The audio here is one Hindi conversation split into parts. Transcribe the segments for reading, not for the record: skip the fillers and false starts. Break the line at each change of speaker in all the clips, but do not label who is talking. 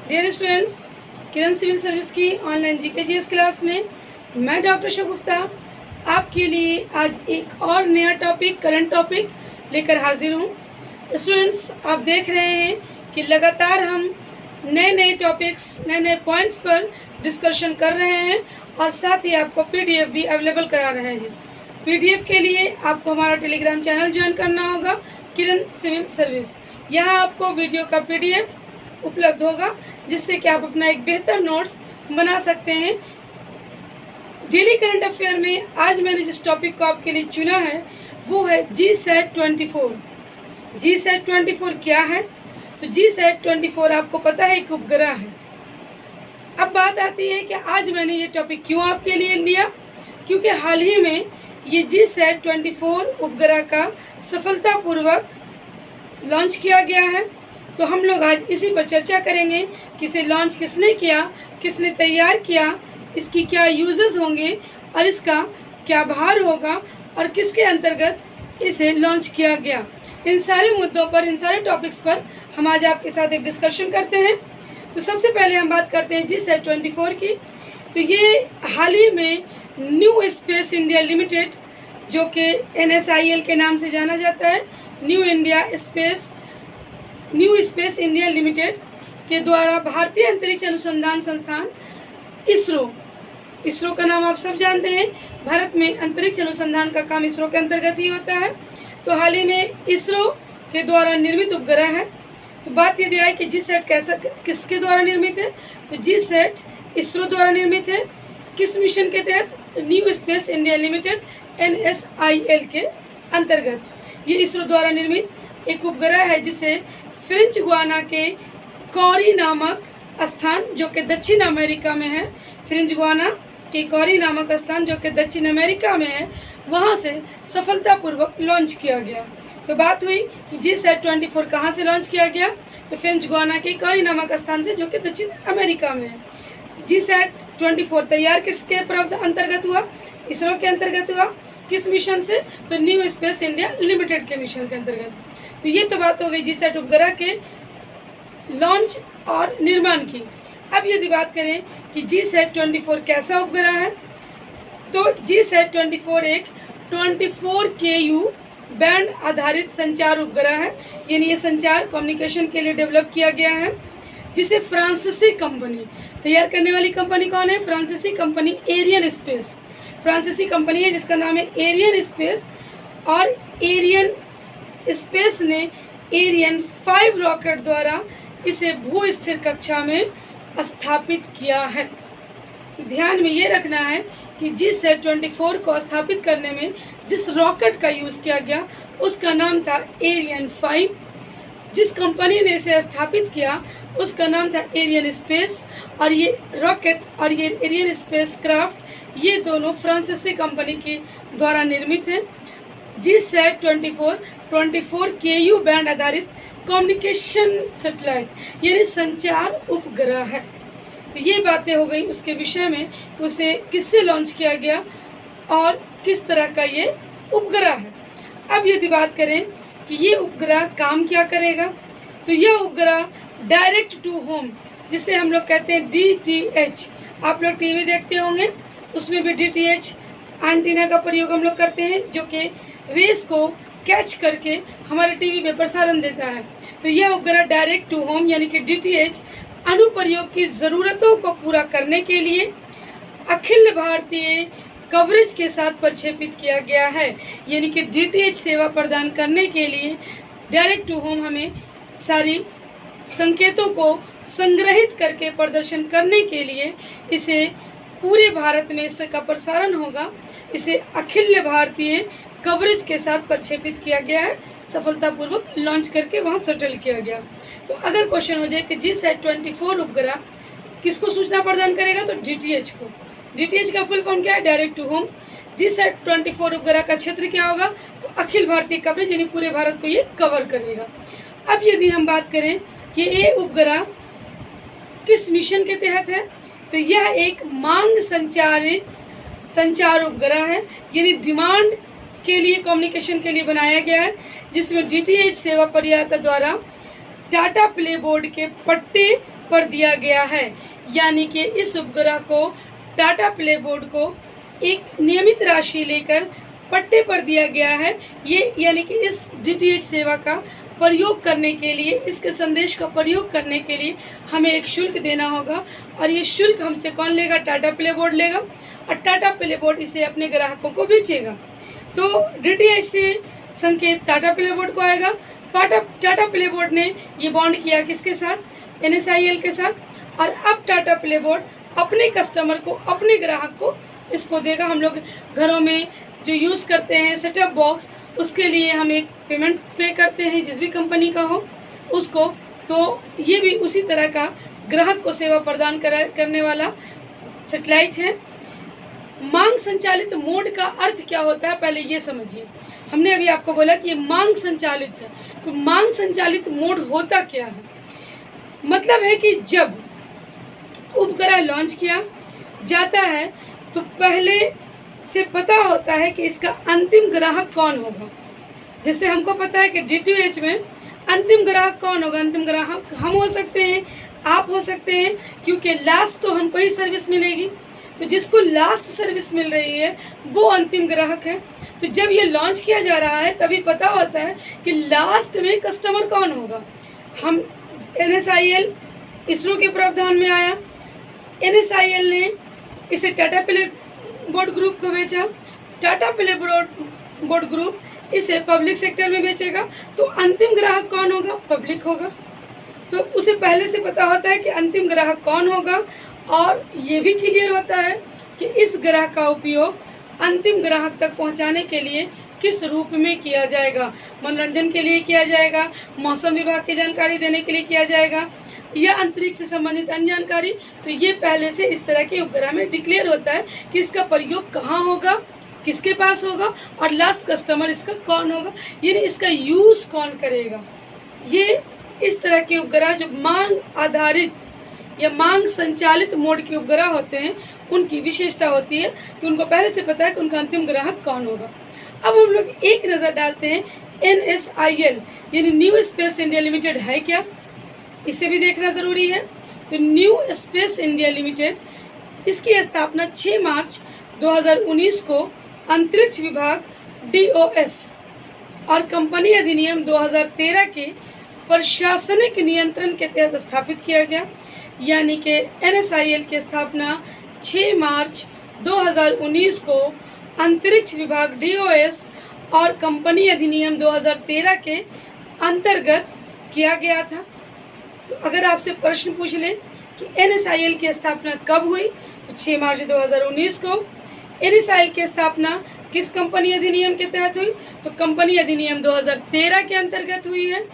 डियर स्टूडेंट्स, किरण सिविल सर्विस की ऑनलाइन जीकेजीएस क्लास में मैं डॉक्टर शगुफ्ता आपके लिए आज एक और नया टॉपिक, करंट टॉपिक लेकर हाजिर हूँ। स्टूडेंट्स, आप देख रहे हैं कि लगातार हम नए नए टॉपिक्स, नए नए पॉइंट्स पर डिस्कशन कर रहे हैं और साथ ही आपको पीडीएफ भी अवेलेबल करा रहे हैं। पीडीएफ के लिए आपको हमारा टेलीग्राम चैनल ज्वाइन करना होगा, किरण सिविल सर्विस। यहाँ आपको वीडियो का पीडीएफ उपलब्ध होगा जिससे कि आप अपना एक बेहतर नोट्स बना सकते हैं। डेली करंट अफेयर में आज मैंने जिस टॉपिक को आपके लिए चुना है वो है GSAT-24। GSAT-24 क्या है? तो GSAT-24 आपको पता है एक उपग्रह है। अब बात आती है कि आज मैंने ये टॉपिक क्यों आपके लिए लिया, क्योंकि हाल ही में ये GSAT-24 उपग्रह का सफलतापूर्वक लॉन्च किया गया है। तो हम लोग आज इसी पर चर्चा करेंगे कि इसे लॉन्च किसने किया, किसने तैयार किया, इसकी क्या यूजेस होंगे और इसका क्या भार होगा और किसके अंतर्गत इसे लॉन्च किया गया। इन सारे मुद्दों पर, इन सारे टॉपिक्स पर हम आज आपके साथ एक डिस्कशन करते हैं। तो सबसे पहले हम बात करते हैं GSAT-24 की। तो ये हाल ही में न्यू स्पेस इंडिया लिमिटेड, जो कि NSIL के नाम से जाना जाता है, न्यू स्पेस इंडिया लिमिटेड के द्वारा भारतीय अंतरिक्ष अनुसंधान संस्थान इसरो का नाम आप सब जानते हैं। भारत में अंतरिक्ष अनुसंधान का काम इसरो के अंतर्गत ही होता है। तो हाल ही में इसरो के द्वारा निर्मित उपग्रह है। तो बात यदि आए कि GSAT किसके द्वारा निर्मित है, तो GSAT इसरो द्वारा निर्मित है। किस मिशन के तहत? New space India limited NSIL के अंतर्गत ये इसरो द्वारा निर्मित एक उपग्रह है जिसे फ्रेंच गुयाना के कौरी नामक स्थान, जो कि दक्षिण अमेरिका में है, फ्रेंच गुयाना के कौरी नामक स्थान जो कि दक्षिण अमेरिका में है, वहां से सफलतापूर्वक लॉन्च किया गया। तो बात हुई कि GSAT-24 कहाँ से लॉन्च किया गया, तो फ्रेंच गुयाना के कौरी नामक स्थान से, जो कि दक्षिण अमेरिका में है। GSAT-24 तैयार किसके अंतर्गत हुआ? इसरो के अंतर्गत हुआ। किस मिशन से? तो न्यू स्पेस इंडिया लिमिटेड के मिशन के अंतर्गत। तो ये तो बात हो गई GSAT उपग्रह के लॉन्च और निर्माण की। अब यदि बात करें कि GSAT-24 कैसा उपग्रह है, तो GSAT-24 एक 24 KU बैंड आधारित संचार उपग्रह है। यानी ये संचार कम्युनिकेशन के लिए डेवलप किया गया है, जिसे फ्रांसीसी कंपनी तैयार करने वाली कंपनी कौन है? फ्रांसीसी कंपनी एरियन स्पेस। फ्रांसीसी कंपनी है जिसका नाम है एरियन स्पेस, और एरियन स्पेस ने एरियन 5 रॉकेट द्वारा इसे भू स्थिर कक्षा में स्थापित किया है। तो ध्यान में ये रखना है कि GSAT-24 को स्थापित करने में जिस रॉकेट का यूज़ किया गया उसका नाम था एरियन 5। जिस कंपनी ने इसे स्थापित किया उसका नाम था एरियन स्पेस, और ये रॉकेट और ये एरियन स्पेस क्राफ्ट ये दोनों फ्रांसीसी कंपनी के द्वारा निर्मित हैं। GSAT-24 24 KU बैंड आधारित कम्युनिकेशन सैटेलाइट यानी संचार उपग्रह है। तो ये बातें हो गई उसके विषय में कि उसे किससे लॉन्च किया गया और किस तरह का ये उपग्रह है। अब यदि बात करें कि ये उपग्रह काम क्या करेगा, तो यह उपग्रह डायरेक्ट टू होम, जिसे हम लोग कहते हैं DTH, आप लोग टीवी देखते होंगे, उसमें भी DTH एंटीना का प्रयोग हम लोग करते हैं, जो कि रेस को कैच करके हमारे टीवी में प्रसारण देता है। तो यह उपग्रह डायरेक्ट टू होम यानी कि DTH अनुप्रयोग की ज़रूरतों को पूरा करने के लिए अखिल भारतीय कवरेज के साथ प्रक्षेपित किया गया है। यानी कि DTH सेवा प्रदान करने के लिए डायरेक्ट टू होम हमें सारी संकेतों को संग्रहित करके प्रदर्शन करने के लिए इसे पूरे भारत में इसका प्रसारण होगा। इसे अखिल भारतीय कवरेज के साथ प्रक्षेपित किया गया है, सफलतापूर्वक लॉन्च करके वहां सेटल किया गया। तो अगर क्वेश्चन हो जाए कि GSAT-24 उपग्रह किसको सूचना प्रदान करेगा, तो DTH को। DTH का फुल फॉर्म क्या है? Direct to home. GSAT-24 उपग्रह का क्षेत्र क्या होगा, तो अखिल भारतीय कवरेज यानी पूरे भारत को ये कवर करेगा। अब यदि हम बात करें कि ये उपग्रह किस मिशन के तहत है, तो यह एक मांग संचार उपग्रह है, यानी डिमांड के लिए, कम्युनिकेशन के लिए बनाया गया है, जिसमें DTH सेवा प्रदाता द्वारा टाटा प्ले बोर्ड के पट्टे पर दिया गया है, यानी कि इस उपग्रह को टाटा प्ले बोर्ड को एक नियमित राशि लेकर पट्टे पर दिया गया है। ये यानी कि इस DTH सेवा का प्रयोग करने के लिए, इसके संदेश का प्रयोग करने के लिए हमें एक शुल्क देना होगा, और ये शुल्क हमसे कौन लेगा? टाटा प्ले बोर्ड लेगा, और टाटा प्ले बोर्ड इसे अपने ग्राहकों को बेचेगा। तो DTH से संकेत टाटा प्ले बोर्ड को आएगा। टाटा प्ले बोर्ड ने ये बॉन्ड किया किसके साथ? NSIL के साथ, और अब टाटा प्ले बोर्ड अपने कस्टमर को, अपने ग्राहक को इसको देगा। हम लोग घरों में जो यूज़ करते हैं सेटअप बॉक्स, उसके लिए हम एक पेमेंट पे करते हैं, जिस भी कंपनी का हो उसको। तो ये भी उसी तरह का ग्राहक को सेवा प्रदान करने वाला सैटेलाइट है। मांग संचालित मोड का अर्थ क्या होता है, पहले ये समझिए। हमने अभी आपको बोला कि ये मांग संचालित है, तो मांग संचालित मोड होता क्या है? मतलब है कि जब उपग्रह लॉन्च किया जाता है तो पहले से पता होता है कि इसका अंतिम ग्राहक कौन होगा। जैसे हमको पता है कि DTH में अंतिम ग्राहक कौन होगा? अंतिम ग्राहक हम हो सकते हैं, आप हो सकते हैं, क्योंकि लास्ट तो हमको ही सर्विस मिलेगी। तो जिसको लास्ट सर्विस मिल रही है वो अंतिम ग्राहक है। तो जब ये लॉन्च किया जा रहा है तभी पता होता है कि लास्ट में कस्टमर कौन होगा। हम NSIL इसरो के प्रावधान में आया, NSIL ने इसे टाटा प्ले बोर्ड ग्रुप को बेचा, टाटा प्ले बोर्ड ग्रुप इसे पब्लिक सेक्टर में बेचेगा, तो अंतिम ग्राहक कौन होगा? पब्लिक होगा। तो उसे पहले से पता होता है कि अंतिम ग्राहक कौन होगा, और ये भी क्लियर होता है कि इस ग्राहक का उपयोग अंतिम ग्राहक तक पहुंचाने के लिए किस रूप में किया जाएगा। मनोरंजन के लिए किया जाएगा, मौसम विभाग की जानकारी देने के लिए किया जाएगा, या अंतरिक्ष से संबंधित अन्य जानकारी। तो ये पहले से इस तरह के उपग्रह में डिक्लेयर होता है कि इसका प्रयोग कहाँ होगा, किसके पास होगा, और लास्ट कस्टमर इसका कौन होगा, यानी इसका यूज़ कौन करेगा। ये इस तरह के उपग्रह जो मांग आधारित या मांग संचालित मोड के उपग्रह होते हैं, उनकी विशेषता होती है कि उनको पहले से पता है कि उनका अंतिम ग्राहक कौन होगा। अब हम लोग एक नज़र डालते हैं NSIL यानी न्यू स्पेस इंडिया लिमिटेड है क्या, इसे भी देखना ज़रूरी है। तो न्यू स्पेस इंडिया लिमिटेड, इसकी स्थापना 6 मार्च 2019 को अंतरिक्ष विभाग DOS और कंपनी अधिनियम 2013 के प्रशासनिक नियंत्रण के तहत स्थापित किया गया। यानी कि NSIL की स्थापना 6 मार्च 2019 को अंतरिक्ष विभाग DOS और कंपनी अधिनियम 2013 के अंतर्गत किया गया था। तो अगर आपसे प्रश्न पूछ ले कि NSIL की स्थापना कब हुई, तो 6 मार्च 2019 को। NSIL की स्थापना किस कंपनी अधिनियम के तहत हुई, तो कंपनी अधिनियम 2013 के अंतर्गत हुई है।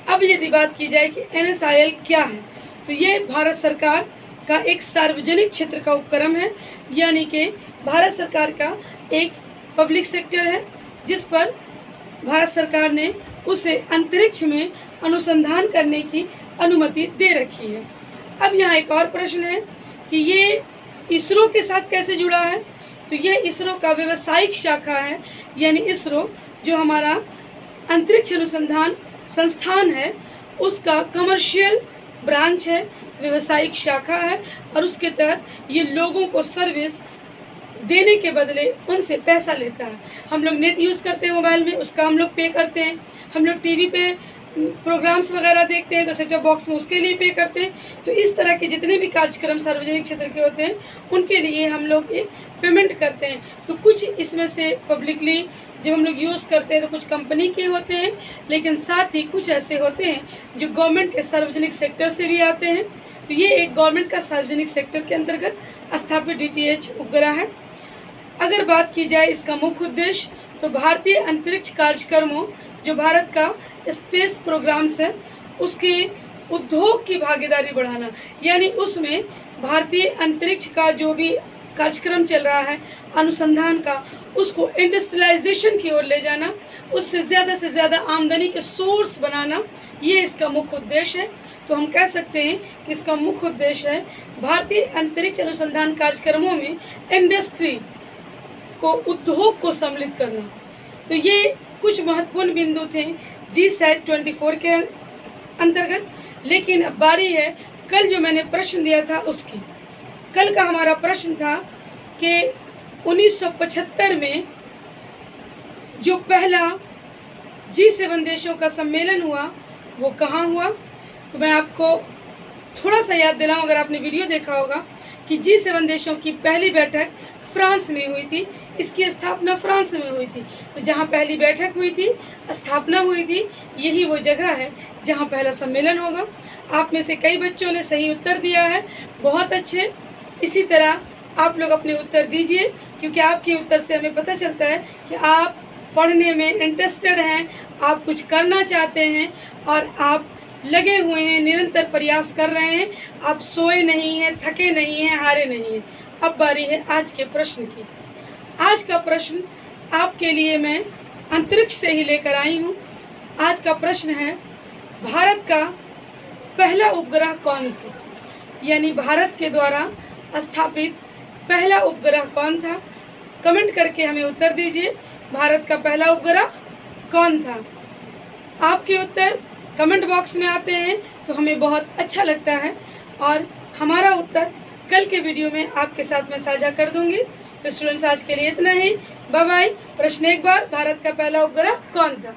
अब यदि बात की जाए कि NSIL क्या है, तो ये भारत सरकार का एक सार्वजनिक क्षेत्र का उपक्रम है, यानी कि भारत सरकार का एक पब्लिक सेक्टर है जिस पर भारत सरकार ने उसे अंतरिक्ष में अनुसंधान करने की अनुमति दे रखी है। अब यहाँ एक और प्रश्न है कि ये इसरो के साथ कैसे जुड़ा है, तो यह इसरो का व्यवसायिक शाखा है, यानी इसरो जो हमारा अंतरिक्ष अनुसंधान संस्थान है उसका कमर्शियल ब्रांच है, व्यवसायिक शाखा है, और उसके तहत ये लोगों को सर्विस देने के बदले उनसे पैसा लेता है। हम लोग नेट यूज़ करते हैं मोबाइल में, उसका हम लोग पे करते हैं। हम लोग टीवी पे प्रोग्राम्स वगैरह देखते हैं तो सेटअप बॉक्स में उसके लिए पे करते हैं। तो इस तरह के जितने भी कार्यक्रम सार्वजनिक क्षेत्र के होते हैं उनके लिए हम लोग एक पेमेंट करते हैं। तो कुछ इसमें से पब्लिकली जब हम लोग यूज़ करते हैं तो कुछ कंपनी के होते हैं, लेकिन साथ ही कुछ ऐसे होते हैं जो गवर्नमेंट के सार्वजनिक सेक्टर से भी आते हैं। तो ये एक गवर्नमेंट का सार्वजनिक सेक्टर के अंतर्गत स्थापित DTH उपग्रह है। अगर बात की जाए इसका मुख्य उद्देश्य, तो भारतीय अंतरिक्ष कार्यक्रमों जो भारत का स्पेस प्रोग्राम्स है उसके उद्योग की भागीदारी बढ़ाना, यानी उसमें भारतीय अंतरिक्ष का जो भी कार्यक्रम चल रहा है अनुसंधान का, उसको इंडस्ट्रियलाइजेशन की ओर ले जाना, उससे से ज़्यादा आमदनी के सोर्स बनाना, ये इसका मुख्य उद्देश्य है। तो हम कह सकते हैं कि इसका मुख्य उद्देश्य है भारतीय अंतरिक्ष अनुसंधान कार्यक्रमों में इंडस्ट्री को, उद्योग को सम्मिलित करना। तो ये कुछ महत्वपूर्ण बिंदु थे GSAT 24 के अंतर्गत। लेकिन अब बारी है कल जो मैंने प्रश्न दिया था उसकी। कल का हमारा प्रश्न था कि 1975 में जो पहला G7 देशों का सम्मेलन हुआ वो कहाँ हुआ। तो मैं आपको थोड़ा सा याद दिलाऊं, अगर आपने वीडियो देखा होगा, कि G7 देशों की पहली बैठक फ्रांस में हुई थी। इसकी स्थापना फ्रांस में हुई थी। तो जहाँ पहली बैठक हुई थी, स्थापना हुई थी, यही वो जगह है जहाँ पहला सम्मेलन होगा। आप में से कई बच्चों ने सही उत्तर दिया है, बहुत अच्छे। इसी तरह आप लोग अपने उत्तर दीजिए, क्योंकि आपके उत्तर से हमें पता चलता है कि आप पढ़ने में इंटरेस्टेड हैं, आप कुछ करना चाहते हैं और आप लगे हुए हैं, निरंतर प्रयास कर रहे हैं, आप सोए नहीं हैं, थके नहीं हैं, हारे नहीं हैं। अब बारी है आज के प्रश्न की। आज का प्रश्न आपके लिए मैं अंतरिक्ष से ही लेकर आई हूँ। आज का प्रश्न है, भारत का पहला उपग्रह कौन था? यानी भारत के द्वारा स्थापित पहला उपग्रह कौन था? कमेंट करके हमें उत्तर दीजिए, भारत का पहला उपग्रह कौन था? आपके उत्तर कमेंट बॉक्स में आते हैं तो हमें बहुत अच्छा लगता है और हमारा उत्तर कल के वीडियो में आपके साथ मैं साझा कर दूंगी। तो स्टूडेंट्स, आज के लिए इतना ही। Bye bye. प्रश्न एक बार, भारत का पहला उपग्रह कौन था?